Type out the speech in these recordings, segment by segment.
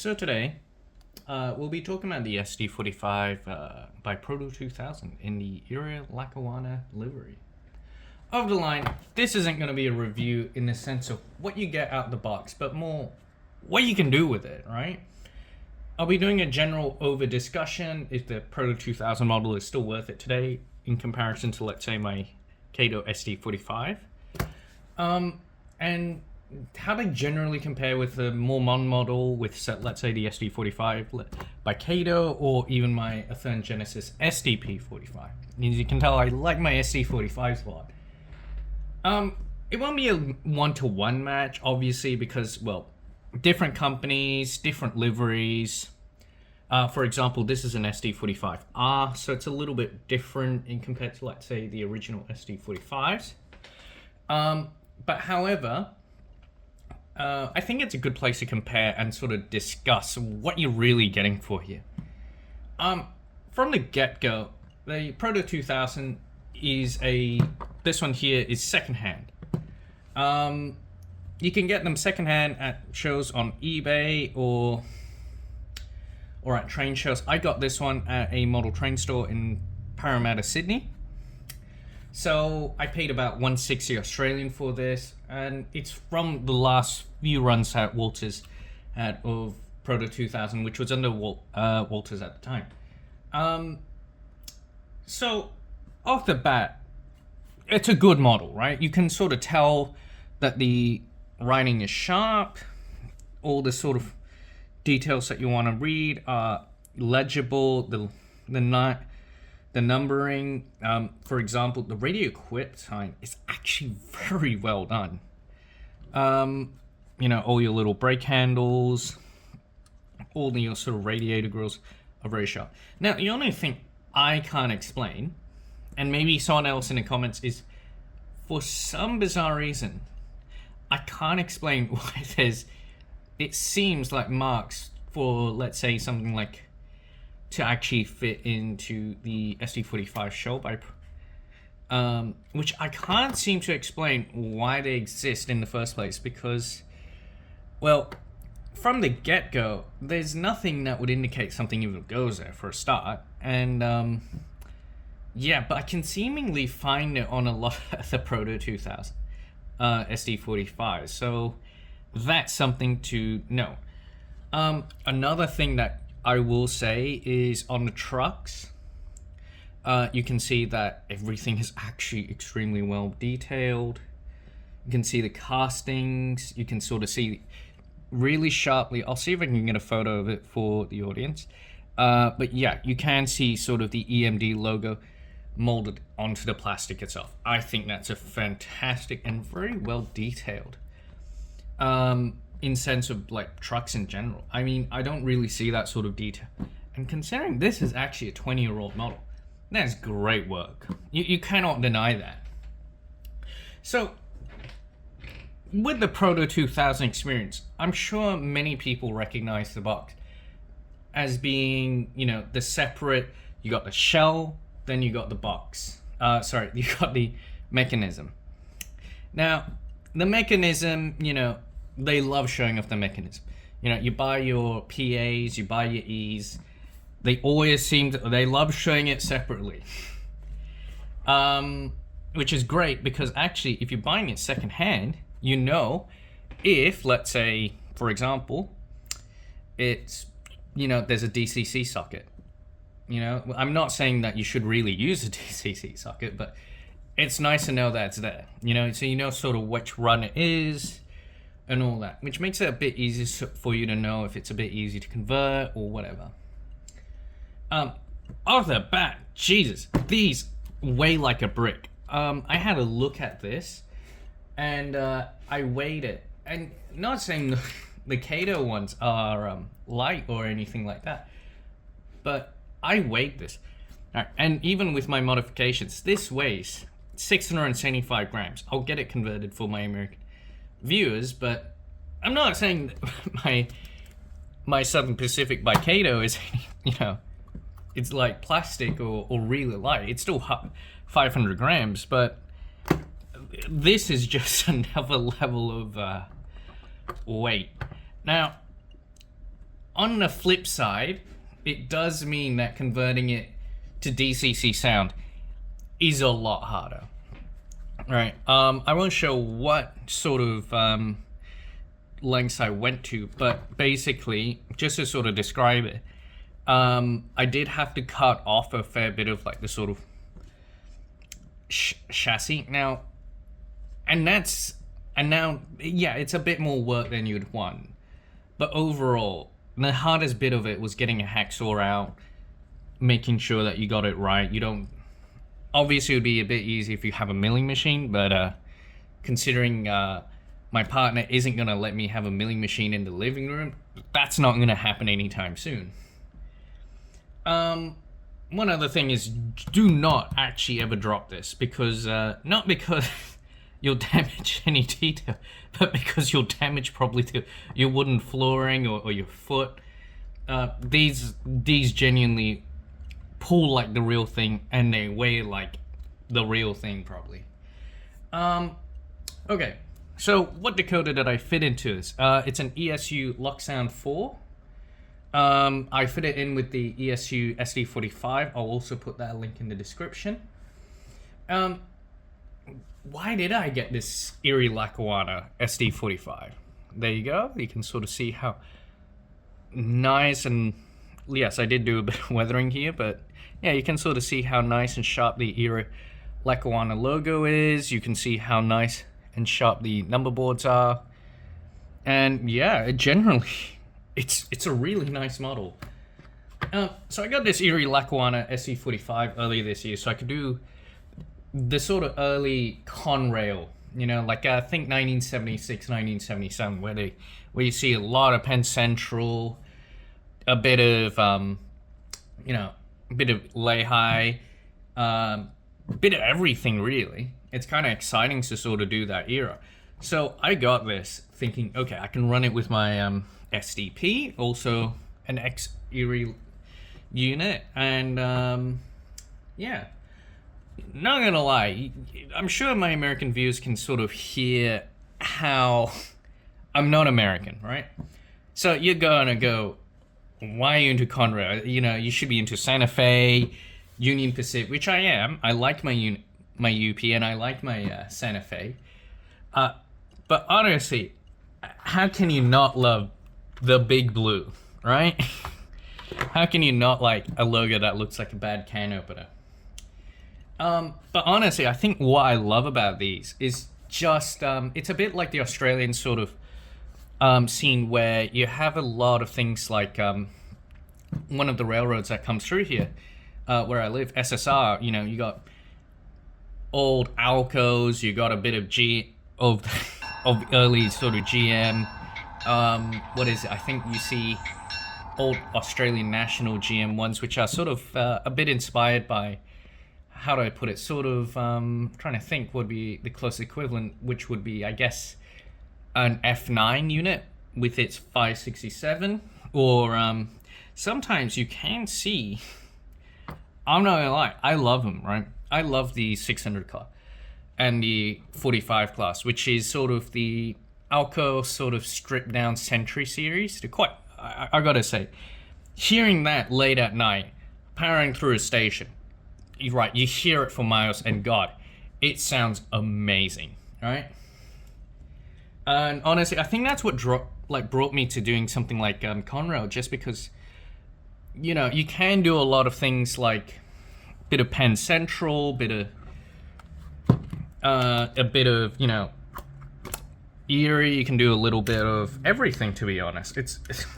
So today, we'll be talking about the SD-45 by Proto 2000 in the Area Lackawanna livery. Of the line, this isn't going to be a review in the sense of what you get out of the box, but more what you can do with it, right? I'll be doing a general over discussion if the Proto 2000 model is still worth it today in comparison to, let's say, my Kato SD-45. And how they generally compare with the more modern model with, let's say, the SD-45 by Kato, or even my Athearn Genesis SDP-45. As you can tell, I like my SD-45s a lot. It won't be a one-to-one match, obviously, because, well, different companies, different liveries. For example, this is an SD-45R, so it's a little bit different in compared to, let's say, the original SD-45s. But however, I think it's a good place to compare and sort of discuss what you're really getting for here. From the get-go, the Proto 2000 is this one here is secondhand. You can get them secondhand at shows on eBay or at train shows. I got this one at a model train store in Parramatta, Sydney. So I paid about $160 Australian for this, and it's from the last few runs at Walters of Proto 2000, which was under Walters at the time. So off the bat, it's a good model, right? You can sort of tell that the writing is sharp. All the sort of details that you want to read are legible. The numbering, for example, the radio quit time is actually very well done. All your little brake handles, all your sort of radiator grills are very sharp. Now, the only thing I can't explain, and maybe someone else in the comments, is for some bizarre reason, I can't explain why it seems like marks for, let's say, something like to actually fit into the SD-45 shell by, which I can't seem to explain why they exist in the first place, because, well, from the get-go, there's nothing that would indicate something even goes there for a start, and yeah, but I can seemingly find it on a lot of the Proto 2000 SD-45, so that's something to know. Another thing that I will say is on the trucks, you can see that everything is actually extremely well detailed. You can see the castings. You can sort of see really sharply. I'll see if I can get a photo of it for the audience. But yeah, you can see sort of the EMD logo molded onto the plastic itself. I think that's a fantastic and very well detailed. In sense of like trucks in general. I mean, I don't really see that sort of detail. And considering this is actually a 20-year-old model, that's great work. You cannot deny that. So, with the Proto 2000 experience, I'm sure many people recognize the box as being, the separate, you got the shell, then you got the box. You got the mechanism. Now, the mechanism, they love showing off the mechanism. You buy your PAs, you buy your E's. They always they love showing it separately. Which is great, because actually, if you're buying it secondhand, if, let's say, for example, it's, there's a DCC socket. I'm not saying that you should really use a DCC socket, but it's nice to know that it's there. So sort of which run it is, and all that, which makes it a bit easier for you to know if it's a bit easy to convert or whatever. Off the bat, Jesus, these weigh like a brick. I had a look at this, and I weighed it, and not saying the Kato ones are light or anything like that, but I weighed this. All right, and even with my modifications, this weighs 675 grams. I'll get it converted for my American viewers, but I'm not saying that my Southern Pacific by Kato is, it's like plastic or really light. It's still 500 grams, but this is just another level of weight. Now, on the flip side, it does mean that converting it to DCC sound is a lot harder. Right. I won't show what sort of lengths I went to, but basically, just to sort of describe it, I did have to cut off a fair bit of like the sort of chassis now, yeah, it's a bit more work than you'd want, but overall, the hardest bit of it was getting a hacksaw out, making sure that you got it right. You don't. Obviously, it would be a bit easy if you have a milling machine, but considering my partner isn't going to let me have a milling machine in the living room, that's not going to happen anytime soon. One other thing is, do not actually ever drop this, because not because you'll damage any detail, but because you'll damage probably to your wooden flooring or your foot. These genuinely pull like the real thing, and they weigh like the real thing probably. Okay, so what decoder did I fit into this? It's an ESU Locksound 4. I fit it in with the ESU SD-45. I'll also put that link in the description. Why did I get this Erie Lackawanna SD-45? There you go. You can sort of see how nice, and yes, I did do a bit of weathering here, but yeah, you can sort of see how nice and sharp the Erie Lackawanna logo is. You can see how nice and sharp the number boards are. And yeah, it's a really nice model. So I got this Erie Lackawanna SD-45 earlier this year, so I could do the sort of early Conrail, you know, like I think 1976, 1977, where you see a lot of Penn Central, a bit of a bit of lay-hi, a bit of everything really. It's kind of exciting to sort of do that era. So I got this thinking, okay, I can run it with my SDP, also an Erie unit, and yeah, not gonna lie, I'm sure my American viewers can sort of hear how I'm not American, right? So you're gonna go, why are you into Conrail? You know, you should be into Santa Fe, Union Pacific, which I am. I like my UP, and I like my Santa Fe. But honestly, how can you not love the Big Blue, right? How can you not like a logo that looks like a bad can opener? But honestly, I think what I love about these is just, it's a bit like the Australian sort of scene where you have a lot of things like one of the railroads that comes through here, where I live, SSR, you know, you got old Alcos, you got a bit of early sort of GM, what is it? I think you see old Australian National GM ones, which are sort of a bit inspired by, how do I put it, sort of, trying to think what would be the close equivalent, which would be, I guess, an F9 unit with its 567, or sometimes you can see, I'm not gonna lie, I love them, right? I love the 600 car and the 45 class, which is sort of the Alco sort of stripped down Sentry series. I gotta say, hearing that late at night, powering through a station, you're right, you hear it for miles, and God, it sounds amazing, right? And honestly, I think that's what brought me to doing something like Conrail, just because, you know, you can do a lot of things like bit of Penn Central, a bit of, you know, Erie. You can do a little bit of everything, to be honest.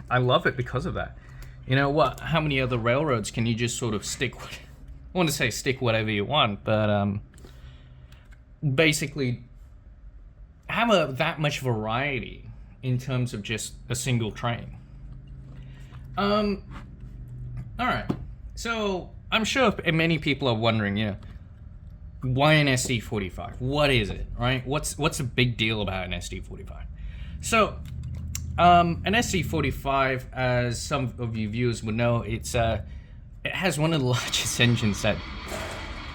I love it because of that. You know what? How many other railroads can you just sort of stick? I want to say stick whatever you want, but basically have that much variety in terms of just a single train. All right. So I'm sure many people are wondering, you know, why an SD-45? What is it, right? What's a big deal about an SD-45? So, an SD-45, as some of you viewers would know, it has one of the largest engines that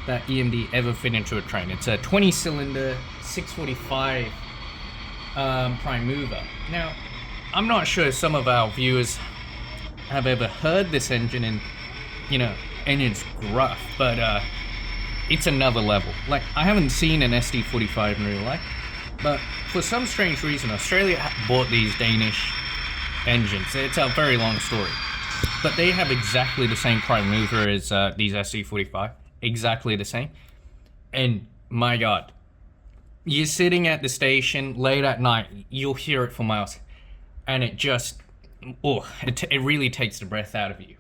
EMD ever fit into a train. It's a 20-cylinder 645 prime mover. Now, I'm not sure if some of our viewers have ever heard this engine and, and it's gruff, but it's another level. Like, I haven't seen an SD-45 in real life, but for some strange reason, Australia bought these Danish engines. It's a very long story, but they have exactly the same prime mover as these SD-45, exactly the same. And my God, you're sitting at the station late at night, you'll hear it for miles, and it just, it really takes the breath out of you.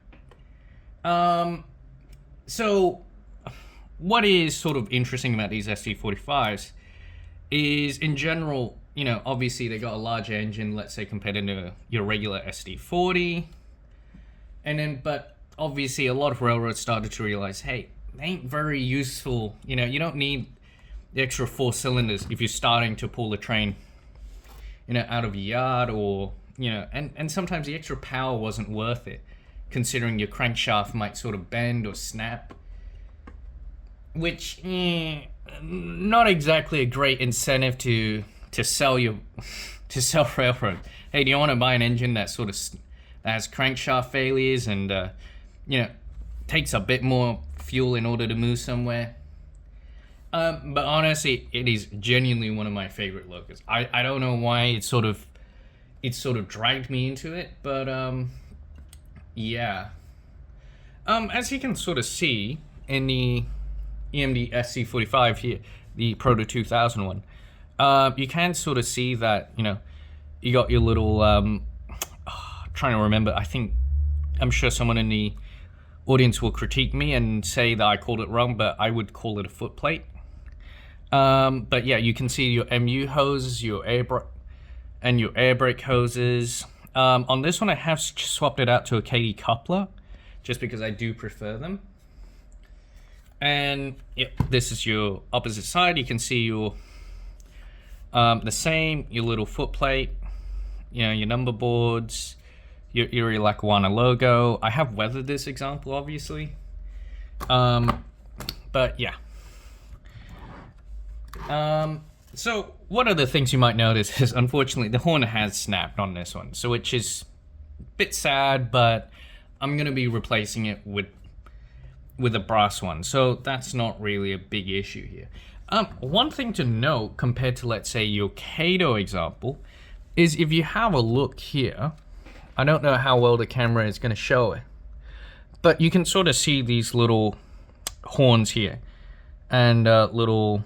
So what is sort of interesting about these SD-45s is, in general, obviously they got a larger engine, let's say compared to your regular SD-40, and then, but obviously a lot of railroads started to realize, hey, they ain't very useful. You don't need the extra 4 cylinders if you're starting to pull the train, out of your yard, or, and sometimes the extra power wasn't worth it, considering your crankshaft might sort of bend or snap, which, not exactly a great incentive to sell railroad. Hey, do you want to buy an engine that that has crankshaft failures and, takes a bit more fuel in order to move somewhere? But honestly, it is genuinely one of my favorite logos. I don't know why it sort of dragged me into it, but yeah. As you can sort of see in the EMD SC45 here, the Proto 2000 one, you can sort of see that, you got your little, trying to remember, I'm sure someone in the audience will critique me and say that I called it wrong, but I would call it a foot plate. But yeah, you can see your MU hoses, your air brake hoses. On this one, I have swapped it out to a KD coupler, just because I do prefer them. And yep, this is your opposite side. You can see your the same, your little foot plate, your number boards, your Erie Lackawanna logo. I have weathered this example, obviously. But yeah. So one of the things you might notice is, unfortunately, the horn has snapped on this one, so which is a bit sad, but I'm going to be replacing it with a brass one, so that's not really a big issue here. One thing to note compared to, let's say, your Kato example is, if you have a look here, I don't know how well the camera is going to show it, but you can sort of see these little horns here and little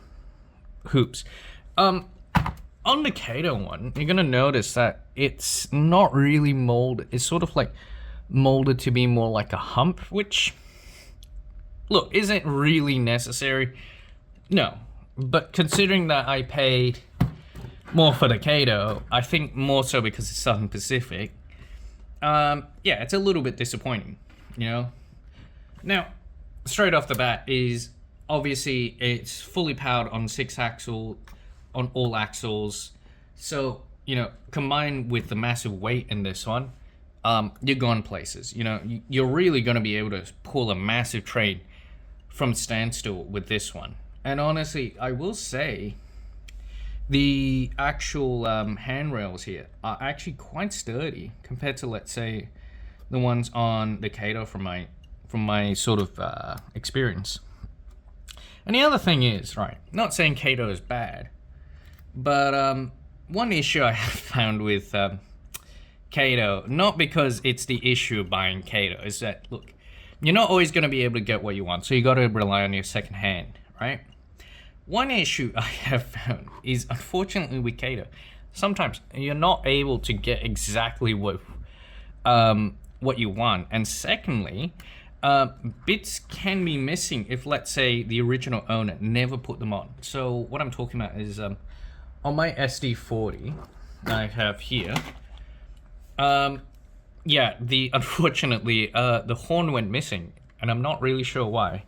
hoops. On the Kato one, you're going to notice that it's not really molded. It's sort of like molded to be more like a hump, which, look, isn't really necessary. No, but considering that I paid more for the Kato, I think more so because it's Southern Pacific, yeah, it's a little bit disappointing, Now, straight off the bat is, obviously, it's fully powered on 6-axle, on all axles. So, combined with the massive weight in this one, you're going places. You're really going to be able to pull a massive train from standstill with this one. And honestly, I will say, the actual handrails here are actually quite sturdy compared to, let's say, the ones on the Kato from my sort of experience. And the other thing is, right, not saying Kato is bad, but one issue I have found with Kato, not because it's the issue of buying Kato, is that, look, you're not always going to be able to get what you want, so you got to rely on your second hand, right? One issue I have found is, unfortunately, with Kato, sometimes you're not able to get exactly what you want, and secondly, bits can be missing if, let's say, the original owner never put them on. So what I'm talking about is, on my SD-40 I have here, yeah, unfortunately, the horn went missing, and I'm not really sure why.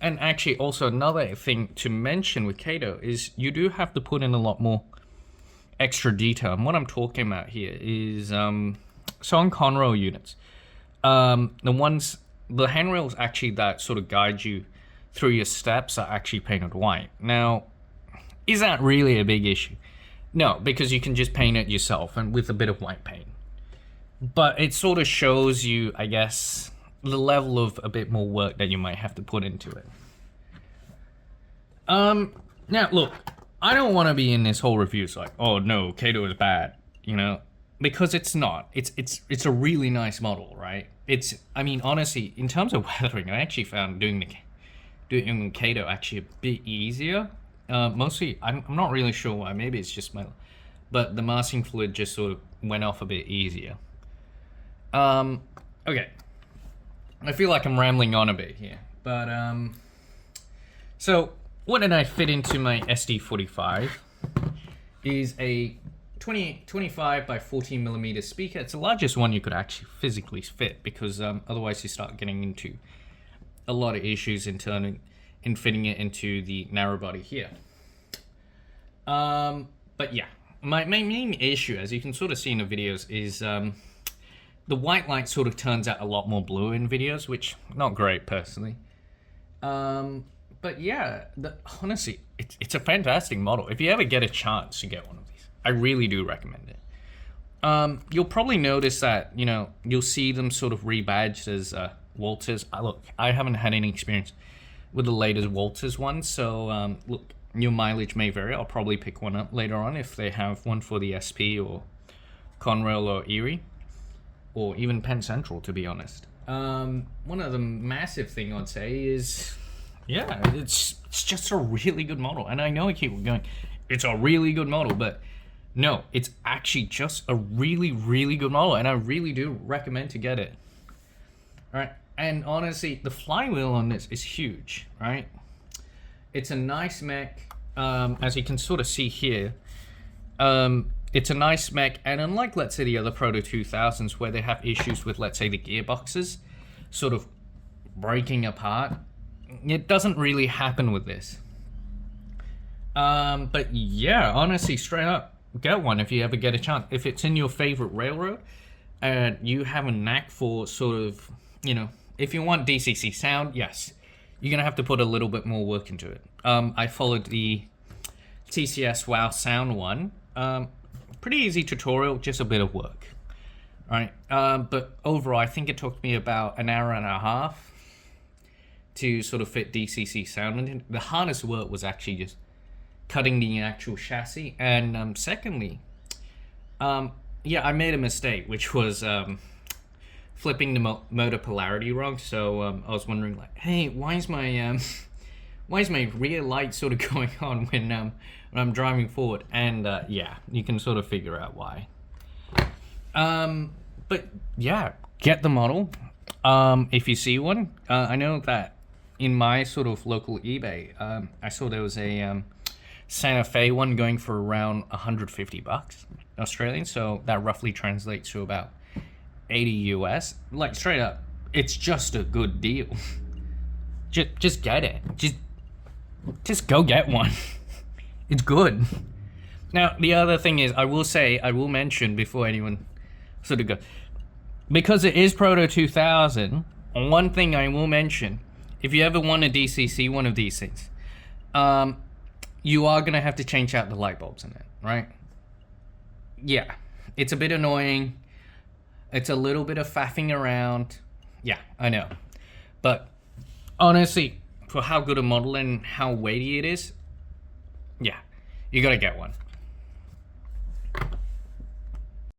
And actually, also another thing to mention with Kato is you do have to put in a lot more extra detail. And what I'm talking about here is, so on Conrail units, the handrails actually that sort of guide you through your steps are actually painted white. Now, is that really a big issue? No, because you can just paint it yourself and with a bit of white paint. but it sort of shows you, I guess, the level of a bit more work that you might have to put into it. Now look, I don't want to be in this whole review. It's like, oh no, Kato is bad, you know, because it's not. It's a really nice model, right? I mean, honestly, in terms of weathering, I actually found doing Kato actually a bit easier. Mostly, I'm not really sure why. Maybe it's just but the masking fluid just sort of went off a bit easier. Okay. I feel like I'm rambling on a bit here, but so what did I fit into my SD-45? Is a 25 by 14 millimeter speaker. It's the largest one you could actually physically fit, because otherwise you start getting into a lot of issues in fitting it into the narrow body here. But yeah, my main issue, as you can sort of see in the videos, is the white light sort of turns out a lot more blue in videos, which not great personally. But yeah, honestly, it's a fantastic model. If you ever get a chance to get one of these, I really do recommend it. You'll probably notice that, you know, you'll see them sort of rebadged as Walters. Look, I haven't had any experience with the latest Walters ones, so look, your mileage may vary. I'll probably pick one up later on if they have one for the SP or Conrail or Erie, or even Penn Central, to be honest. One of the massive thing I'd say is, yeah, it's just a really good model. And I know I keep going, it's a really good model, but no, it's actually just a really, really good model, and I really do recommend to get it. All right, and honestly, the flywheel on this is huge, right? It's a nice mech, as you can sort of see here. It's a nice mech, and unlike, let's say, the other Proto 2000s, where they have issues with, let's say, the gearboxes sort of breaking apart, it doesn't really happen with this. But yeah, honestly, straight up, get one if you ever get a chance. If it's in your favorite railroad, and you have a knack for sort of, you know, if you want DCC sound, yes, you're gonna have to put a little bit more work into it. I followed the TCS WoW Sound one. Pretty easy tutorial, just a bit of work. All right, but overall, I think it took me about an hour and a half to sort of fit DCC sound. And the hardest work was actually just cutting the actual chassis. And secondly, yeah, I made a mistake, which was flipping the motor polarity wrong. So I was wondering, like, hey, why is my rear light sort of going on when I'm driving forward? And yeah, you can sort of figure out why. But yeah, get the model if you see one. I know that in my sort of local eBay, I saw there was a Santa Fe one going for around 150 bucks Australian, so that roughly translates to about 80 US. Like, straight up, it's just a good deal. Just get it. Just go get one. It's good. Now, the other thing is, I will mention before anyone sort of go, because it is Proto 2000, one thing I will mention, if you ever want to DCC one of these things, you are going to have to change out the light bulbs in it, right? Yeah, it's a bit annoying. It's a little bit of faffing around. Yeah, I know. But honestly, for how good a model and how weighty it is, yeah, you got to get one.